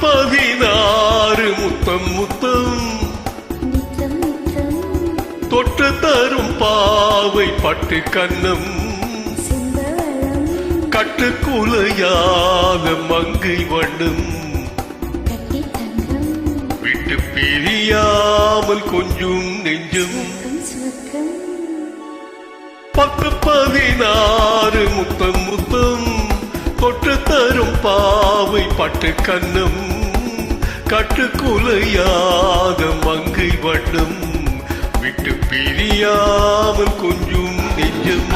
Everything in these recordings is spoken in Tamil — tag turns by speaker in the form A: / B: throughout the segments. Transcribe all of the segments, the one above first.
A: 16 முத்தம் முத்தம் தொட்டு தரும் பாவை பட்டு கண்ணம் கட்டுக்குலையாத மங்கை வண்ணம் விட்டு பிரியாமல் கொஞ்சம் நெஞ்சம் 16 முத்தம் முத்தம் தொட்டு தரும் பாவை பட்டு கண்ணம் கட்டுக்குலையாத மங்கை வண்ணம் விட்டு பிரியாமல் கொஞ்சம் நெஞ்சம்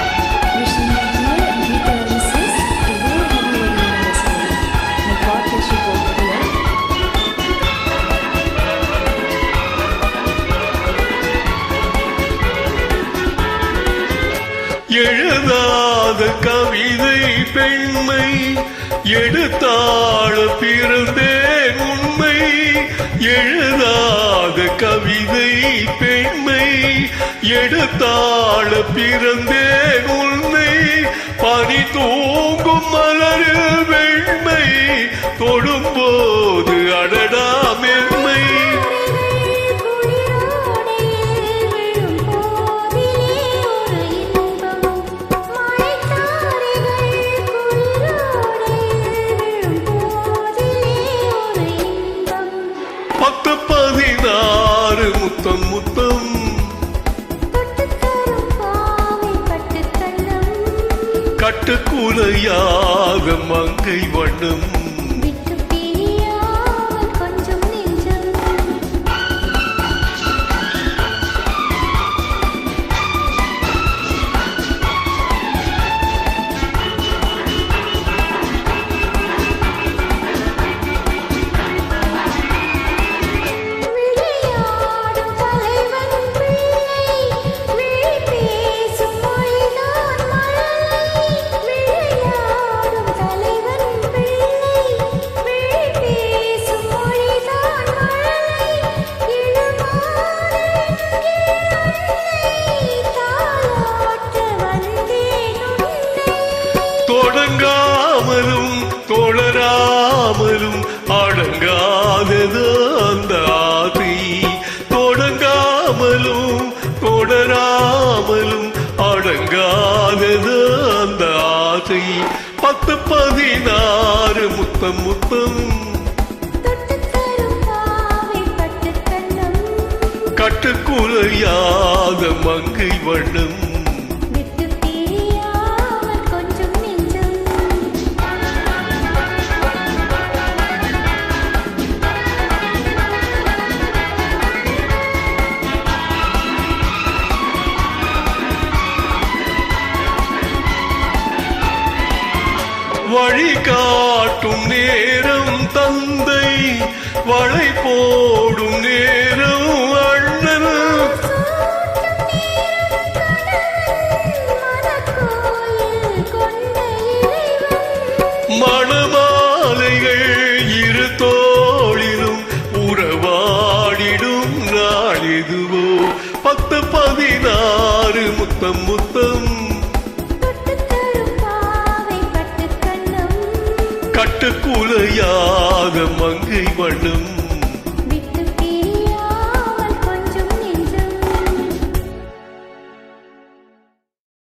A: எழுதாத கவிதை பெண்மை எடுத்தாள பிறந்தேன் உண்மை எழுதாத கவிதை பெண்மை எடுத்தாள பிறந்தேன் உண்மை பனி தூங்கும் மலரில் வெண்மை தொடும்போது அடடா மென்மை பத்து 16 முத்தம் முத்தம் கட்டுக்குலையாத மங்கை வண்ணம் தொடங்காமலும் தொடராமலும் அடங்காதது அந்த ஆசை தொடங்காமலும் தொடராமலும் அடங்காதது அந்த ஆசை 16 முத்தம் முத்தம் கட்டுக்குலையாத மங்கை வண்ணம் வழி காட்டும் நேரம் தந்தை வளை போடும் நேரம் அண்ணன் மணமாலைகள் இரு தோளிலும் உறவாடிடும் நாளிதுவோ 16 முத்தம் முத்தம் கட்டுக்குலையாத மங்கை வண்ணம்